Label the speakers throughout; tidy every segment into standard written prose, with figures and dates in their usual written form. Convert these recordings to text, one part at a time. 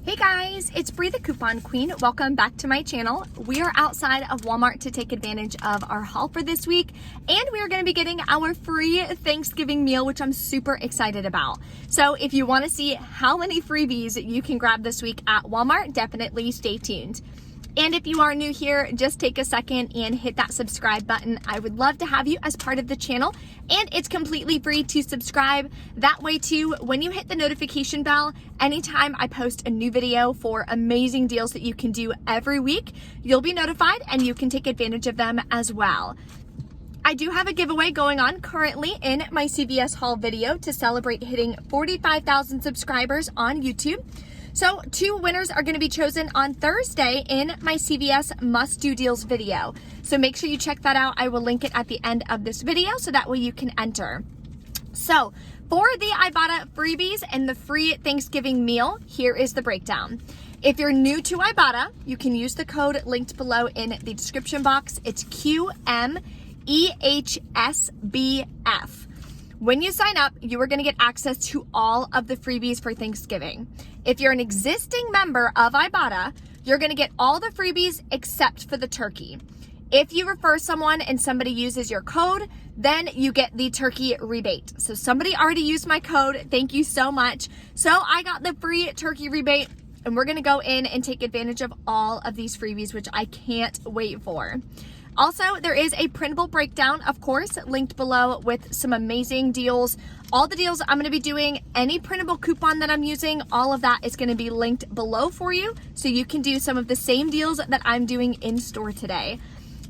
Speaker 1: Hey guys, it's Bree the Coupon Queen. Welcome back to my channel. We are outside of Walmart to take advantage of our haul for this week, and we are going to be getting our free Thanksgiving meal, which I'm super excited about. So if you want to see how many freebies you can grab this week at Walmart, definitely stay tuned. And if you are new here, just take a second and hit that subscribe button. I would love to have you as part of the channel, and it's completely free to subscribe. That way too, when you hit the notification bell, anytime I post a new video for amazing deals that you can do every week, you'll be notified and you can take advantage of them as well. I do have a giveaway going on currently in my CVS haul video to celebrate hitting 45,000 subscribers on YouTube. So 2 winners are going to be chosen on Thursday in my CVS Must Do Deals video. So make sure you check that out. I will link it at the end of this video so that way you can enter. So for the Ibotta freebies and the free Thanksgiving meal, here is the breakdown. If you're new to Ibotta, you can use the code linked below in the description box. It's QMEHSBF. When you sign up, you are going to get access to all of the freebies for Thanksgiving. If you're an existing member of Ibotta, you're going to get all the freebies except for the turkey. If you refer someone and somebody uses your code, then you get the turkey rebate. So somebody already used my code. Thank you so much. So I got the free turkey rebate, and we're going to go in and take advantage of all of these freebies, which I can't wait for. Also, there is a printable breakdown, of course, linked below with some amazing deals. All the deals I'm going to be doing, any printable coupon that I'm using, all of that is going to be linked below for you, so you can do some of the same deals that I'm doing in store today.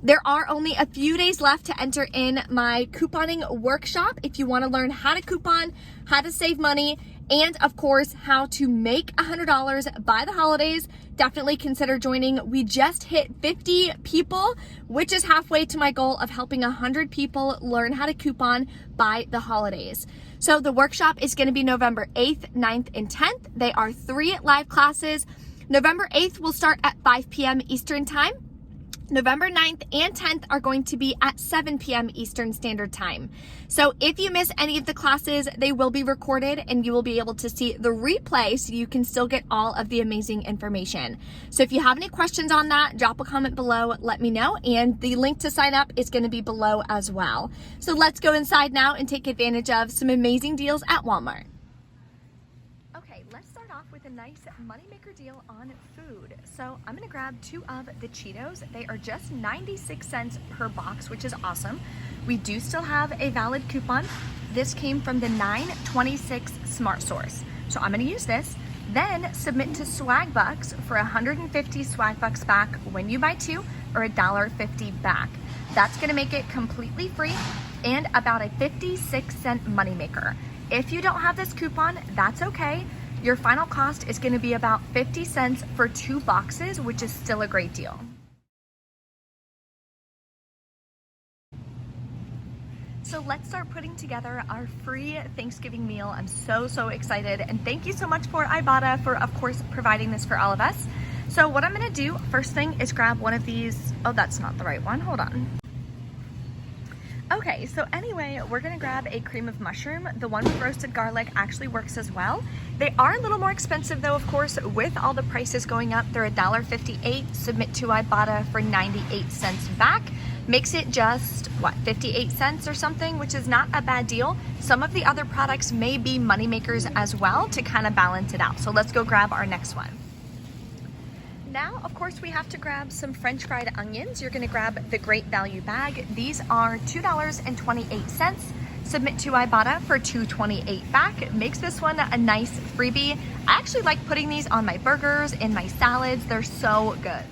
Speaker 1: There are only a few days left to enter in my couponing workshop if you want to learn how to coupon, how to save money, and of course, how to make $100 by the holidays. Definitely consider joining. We just hit 50 people, which is halfway to my goal of helping 100 people learn how to coupon by the holidays. So the workshop is going to be November 8th, 9th, and 10th. They are 3 live classes. November 8th will start at 5 p.m. Eastern Time. November 9th and 10th are going to be at 7 p.m. Eastern Standard Time. So if you miss any of the classes, they will be recorded and you will be able to see the replay so you can still get all of the amazing information. So if you have any questions on that, drop a comment below, let me know, and the link to sign up is going to be below as well. So let's go inside now and take advantage of some amazing deals at Walmart. Okay, let's start off with a nice moneymaker deal on food. So I'm gonna grab 2 of the Cheetos. They are just 96 cents per box, which is awesome. We do still have a valid coupon. This came from the 926 Smart Source. So I'm gonna use this, then submit to Swag Bucks for 150 Swag Bucks back when you buy 2 or $1.50 back. That's gonna make it completely free and about a 56-cent moneymaker. If you don't have this coupon, that's okay. Your final cost is going to be about 50 cents for 2 boxes, which is still a great deal. So let's start putting together our free Thanksgiving meal. I'm so excited, and thank you so much for Ibotta for, of course, providing this for all of us. So what I'm going to do first thing is grab one of these. Oh, that's not the right one. Hold on. Okay, so anyway, we're gonna grab a cream of mushroom. The one with roasted garlic actually works as well. They are a little more expensive though, of course, with all the prices going up. They're $1.58. Submit to Ibotta for 98 cents back. Makes it just, what, 58 cents or something, which is not a bad deal. Some of the other products may be money makers as well to kind of balance it out. So let's go grab our next one. Now, of course, we have to grab some French fried onions. You're gonna grab the Great Value bag. These are $2.28. Submit to Ibotta for $2.28 back. It makes this one a nice freebie. I actually like putting these on my burgers, in my salads. They're so good.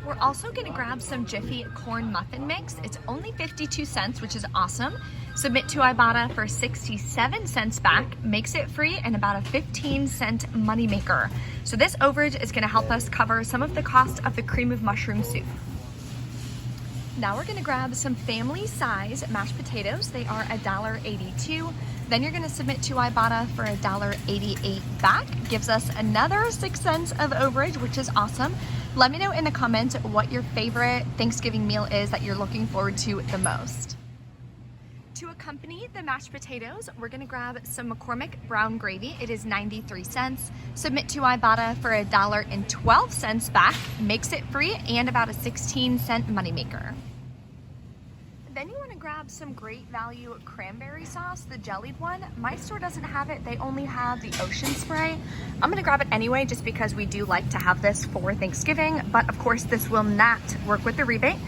Speaker 1: We're also gonna grab some Jiffy corn muffin mix. It's only 52 cents, which is awesome. Submit to Ibotta for 67 cents back, makes it free and about a 15-cent moneymaker. So this overage is gonna help us cover some of the cost of the cream of mushroom soup. Now we're gonna grab some family size mashed potatoes. They are $1.82. Then you're gonna submit to Ibotta for $1.88 back. Gives us another 6 cents of overage, which is awesome. Let me know in the comments what your favorite Thanksgiving meal is that you're looking forward to the most. To accompany the mashed potatoes, we're gonna grab some McCormick brown gravy. It is 93 cents. Submit to Ibotta for $1.12 back, makes it free, and about a 16-cent moneymaker. Then you want to grab some great value cranberry sauce, the jellied one. My store doesn't have it, they only have the ocean spray. I'm gonna grab it anyway just because we do like to have this for Thanksgiving, but of course this will not work with the rebate.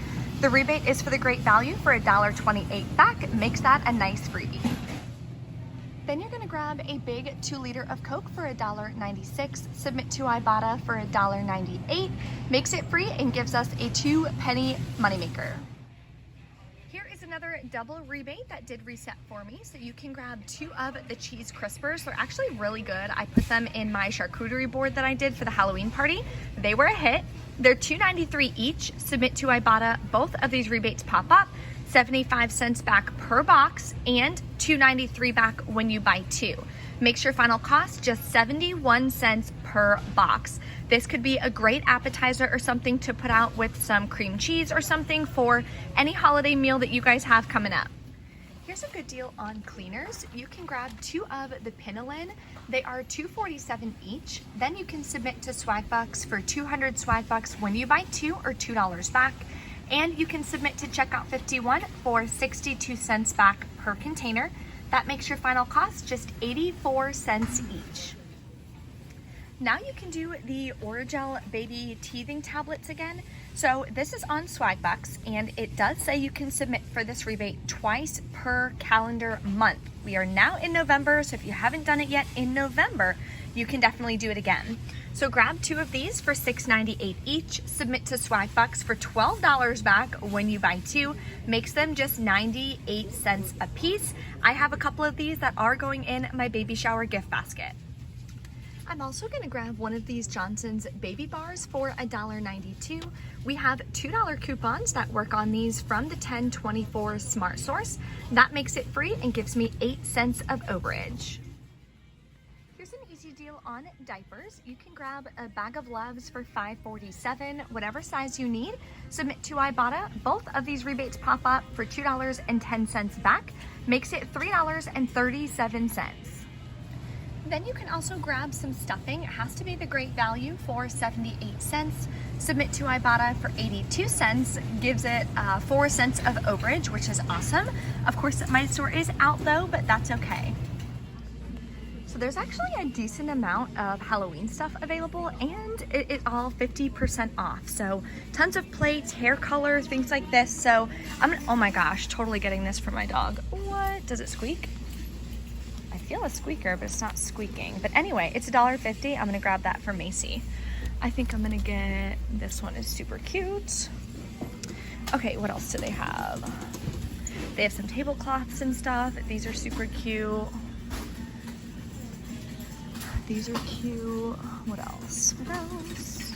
Speaker 1: The rebate is for the great value for $1.28 back, makes that a nice freebie. Then you're gonna grab a big 2 liter of Coke for $1.96, submit to Ibotta for $1.98, makes it free and gives us a 2-penny moneymaker. Here is another double rebate that did reset for me, so you can grab 2 of the cheese crispers. They're actually really good. I put them in my charcuterie board that I did for the Halloween party. They were a hit. They're $2.93 each. Submit to Ibotta. Both of these rebates pop up. 75 cents back per box and $2.93 back when you buy 2. Makes your final cost just 71 cents per box. This could be a great appetizer or something to put out with some cream cheese or something for any holiday meal that you guys have coming up. Here's a good deal on cleaners. You can grab 2 of the Pinolin. They are $2.47 each. Then you can submit to Swagbucks for 200 Swagbucks when you buy 2 or $2 back. And you can submit to Checkout 51 for 62 cents back per container. That makes your final cost just 84 cents each. Now you can do the Orajel baby teething tablets again. So this is on Swagbucks, and it does say you can submit for this rebate twice per calendar month. We are now in November, so if you haven't done it yet in November, you can definitely do it again. So grab 2 of these for $6.98 each, submit to Swagbucks for $12 back when you buy 2, makes them just 98 cents a piece. I have a couple of these that are going in my baby shower gift basket. I'm also gonna grab one of these Johnson's baby bars for $1.92. We have $2 coupons that work on these from the 1024 Smart Source. That makes it free and gives me 8 cents of overage. Here's an easy deal on diapers. You can grab a bag of Loves for $5.47, whatever size you need. Submit to Ibotta. Both of these rebates pop up for $2.10 back, makes it $3.37. Then you can also grab some stuffing. It has to be the great value for 78 cents. Submit to Ibotta for 82 cents, gives it 4 cents of overage, which is awesome. Of course, my store is out though, but that's okay. So there's actually a decent amount of Halloween stuff available, and it is all 50% off. So tons of plates, hair color, things like this. So oh my gosh, totally getting this for my dog. What, does it squeak? I feel a squeaker, but it's not squeaking. But anyway, it's $1.50. I'm gonna grab that for Macy. I think I'm gonna get, this one is super cute. Okay, what else do they have? They have some tablecloths and stuff. These are super cute. These are cute. What else? What else?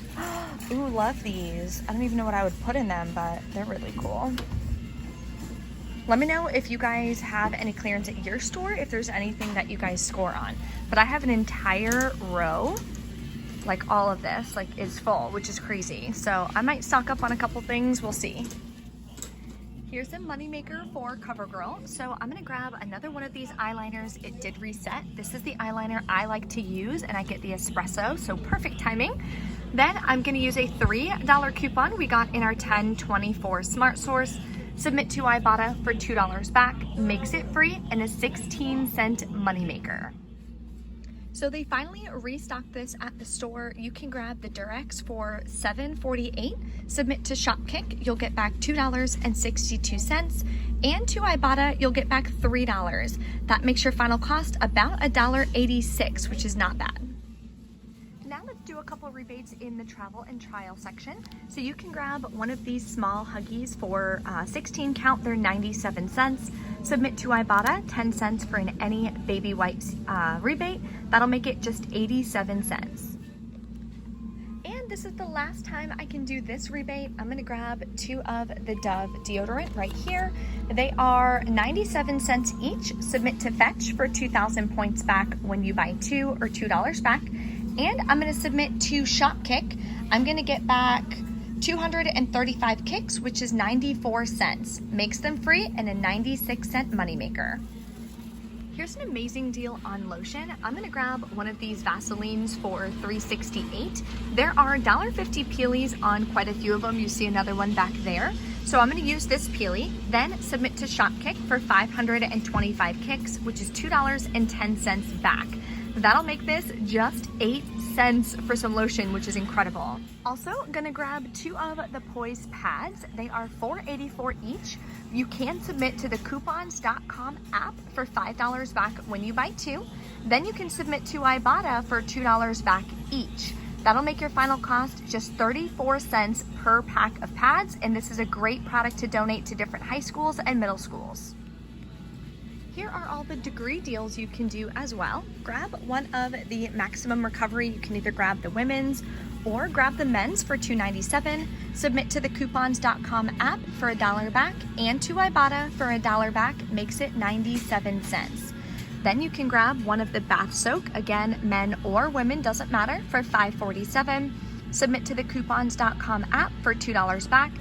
Speaker 1: Ooh, love these. I don't even know what I would put in them, but they're really cool. Let me know if you guys have any clearance at your store, if there's anything that you guys score on. But I have an entire row, like all of this, like is full, which is crazy. So I might stock up on a couple things, we'll see. Here's a moneymaker for CoverGirl. So I'm gonna grab another one of these eyeliners. It did reset. This is the eyeliner I like to use, and I get the espresso, so perfect timing. Then I'm gonna use a $3 coupon we got in our 1024 Smart Source. Submit to Ibotta for $2 back, makes it free, and a 16-cent moneymaker. So they finally restocked this at the store. You can grab the Durex for $7.48. Submit to Shopkick, you'll get back $2.62. And to Ibotta, you'll get back $3. That makes your final cost about $1.86, which is not bad. Now let's do a couple rebates in the travel and trial section. So you can grab one of these small Huggies for 16 count, they're 97 cents. Submit to Ibotta, 10 cents for an any baby wipes rebate. That'll make it just 87 cents. And this is the last time I can do this rebate. I'm gonna grab 2 of the Dove deodorant right here. They are 97 cents each. Submit to Fetch for 2,000 points back when you buy 2 or $2 back. And I'm gonna submit to Shopkick. I'm gonna get back 235 kicks, which is 94 cents. Makes them free and a 96-cent moneymaker. Here's an amazing deal on lotion. I'm gonna grab one of these Vaselines for $3.68. There are $1.50 peelies on quite a few of them. You see another one back there. So I'm gonna use this peely, then submit to Shopkick for 525 kicks, which is $2.10 back. That'll make this just 8 cents for some lotion, which is incredible. Also, gonna grab 2 of the Poise pads. They are $4.84 each. You can submit to the coupons.com app for $5 back when you buy 2. Then you can submit to Ibotta for $2 back each. That'll make your final cost just 34 cents per pack of pads, and this is a great product to donate to different high schools and middle schools. Here are all the degree deals you can do as well. Grab one of the Maximum Recovery. You can either grab the women's or grab the men's for $2.97. Submit to the coupons.com app for $1 back and to Ibotta for $1 back, makes it 97 cents. Then you can grab one of the bath soak, again, men or women, doesn't matter, for $5.47. Submit to the coupons.com app for $2 back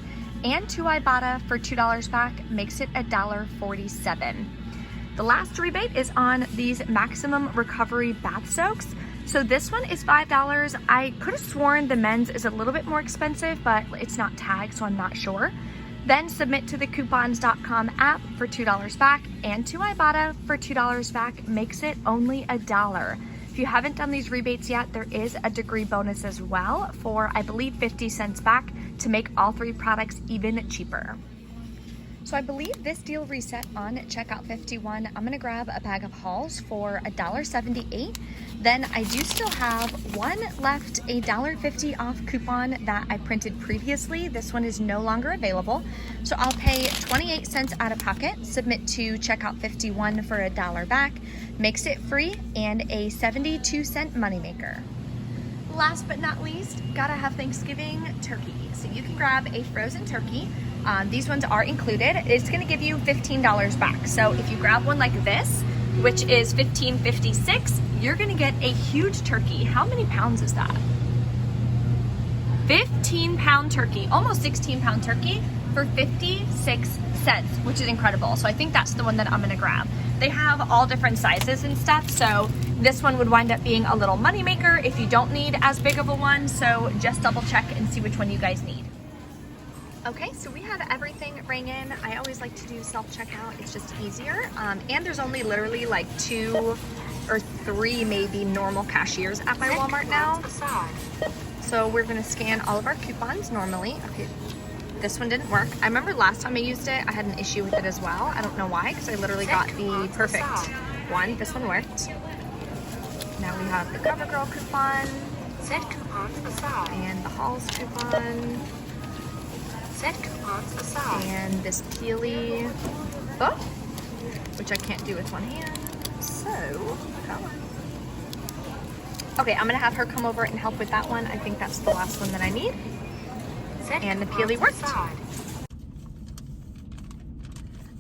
Speaker 1: and to Ibotta for $2 back, makes it $1.47. The last rebate is on these Maximum Recovery bath soaks. So this one is $5. I could have sworn the men's is a little bit more expensive, but it's not tagged, so I'm not sure. Then submit to the coupons.com app for $2 back and to Ibotta for $2 back, makes it only $1. If you haven't done these rebates yet, there is a degree bonus as well for, I believe, 50 cents back to make all 3 products even cheaper. So I believe this deal reset on checkout 51. I'm gonna grab a bag of Halls for $1.78. Then I do still have one left, a $1.50 off coupon that I printed previously. This one is no longer available. So I'll pay 28 cents out of pocket, submit to checkout 51 for $1 back, makes it free and a 72-cent moneymaker. Last but not least, gotta have Thanksgiving turkey. So you can grab a frozen turkey. These ones are included. It's gonna give you $15 back. So if you grab one like this, which is $15.56, you're gonna get a huge turkey. How many pounds is that? 15-pound turkey, almost 16-pound turkey for 56 cents, which is incredible. So I think that's the one that I'm gonna grab. They have all different sizes and stuff, so this one would wind up being a little moneymaker if you don't need as big of a one, so just double check and see which one you guys need. Okay, so we have everything rang in. I always like to do self-checkout, it's just easier. And there's only literally like 2 or 3 maybe normal cashiers at my Walmart now. So we're gonna scan all of our coupons normally. Okay, this one didn't work. I remember last time I used it, I had an issue with it as well. I don't know why, because I literally got the perfect one. This one worked. Now we have the CoverGirl coupon.
Speaker 2: Set coupons aside.
Speaker 1: And the Halls coupon.
Speaker 2: Set coupons aside.
Speaker 1: And this Peely book, which I can't do with one hand. So, okay, I'm gonna have her come over and help with that one. I think that's the last one that I need. And the Peely worked.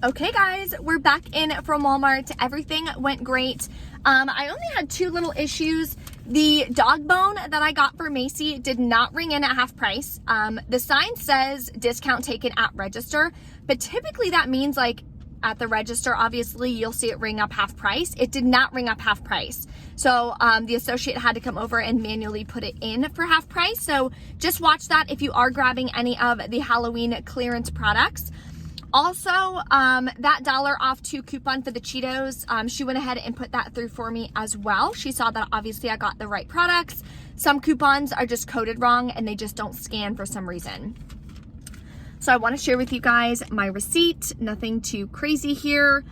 Speaker 1: Okay guys, we're back in from Walmart. Everything went great. I only had 2 little issues. The dog bone that I got for Macy did not ring in at half price. The sign says discount taken at register, but typically that means like at the register, obviously you'll see it ring up half price. It did not ring up half price. So the associate had to come over and manually put it in for half price. So just watch that if you are grabbing any of the Halloween clearance products. Also, that $1 off 2 coupon for the Cheetos, she went ahead and put that through for me as well. She saw that obviously I got the right products. Some coupons are just coded wrong and they just don't scan for some reason. So I want to share with you guys my receipt. Nothing too crazy here.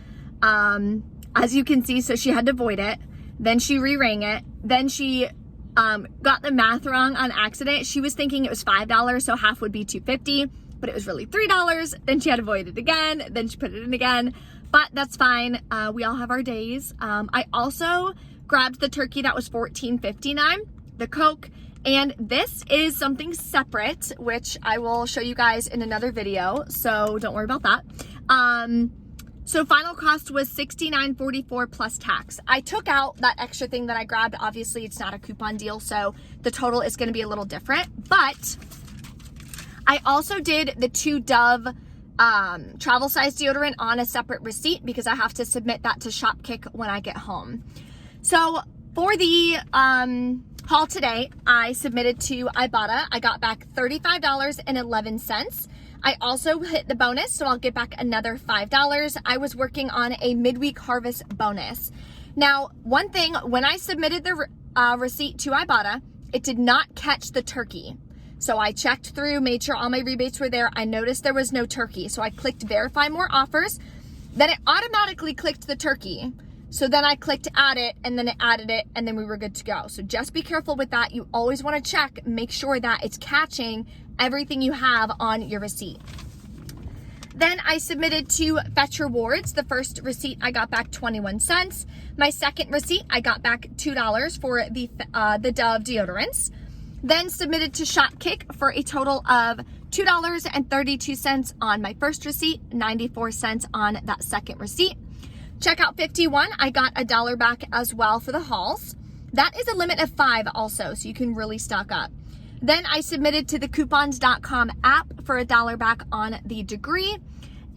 Speaker 1: As you can see, so she had to void it. Then she re-rang it. Then she got the math wrong on accident. She was thinking it was $5, so half would be $2.50. But it was really $3. Then she had to void it again. Then she put it in again, but that's fine. We all have our days. I also grabbed the turkey that was $14.59, the Coke, and this is something separate, which I will show you guys in another video. So don't worry about that. So final cost was $69.44 plus tax. I took out that extra thing that I grabbed. Obviously it's not a coupon deal, so the total is gonna be a little different, but I also did the 2 Dove travel size deodorant on a separate receipt because I have to submit that to Shopkick when I get home. So for the haul today, I submitted to Ibotta. I got back $35.11. I also hit the bonus, so I'll get back another $5. I was working on a midweek harvest bonus. Now, one thing, when I submitted the receipt to Ibotta, it did not catch the turkey. So I checked through, made sure all my rebates were there. I noticed there was no turkey. So I clicked verify more offers. Then it automatically clicked the turkey. So then I clicked add it, and then it added it, and then we were good to go. So just be careful with that. You always want to check, make sure that it's catching everything you have on your receipt. Then I submitted to Fetch Rewards. The first receipt, I got back 21 cents. My second receipt, I got back $2 for the Dove deodorants. Then submitted to Shopkick for a total of $2.32 on my first receipt, 94 cents on that second receipt. Checkout 51, I got $1 back as well for the hauls. That is a limit of 5 also, so you can really stock up. Then I submitted to the coupons.com app for $1 back on the degree,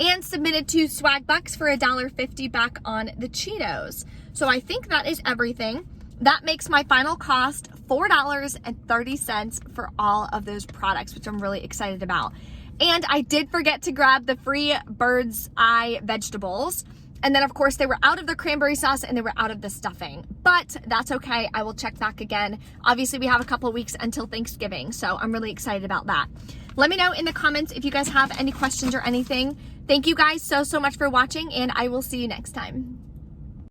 Speaker 1: and submitted to Swagbucks for $1.50 back on the Cheetos. So I think that is everything. That makes my final cost $4.30 for all of those products, which I'm really excited about. And I did forget to grab the free bird's eye vegetables. And then of course they were out of the cranberry sauce and they were out of the stuffing, but that's okay. I will check back again. Obviously we have a couple of weeks until Thanksgiving, so I'm really excited about that. Let me know in the comments if you guys have any questions or anything. Thank you guys so much for watching, and I will see you next time.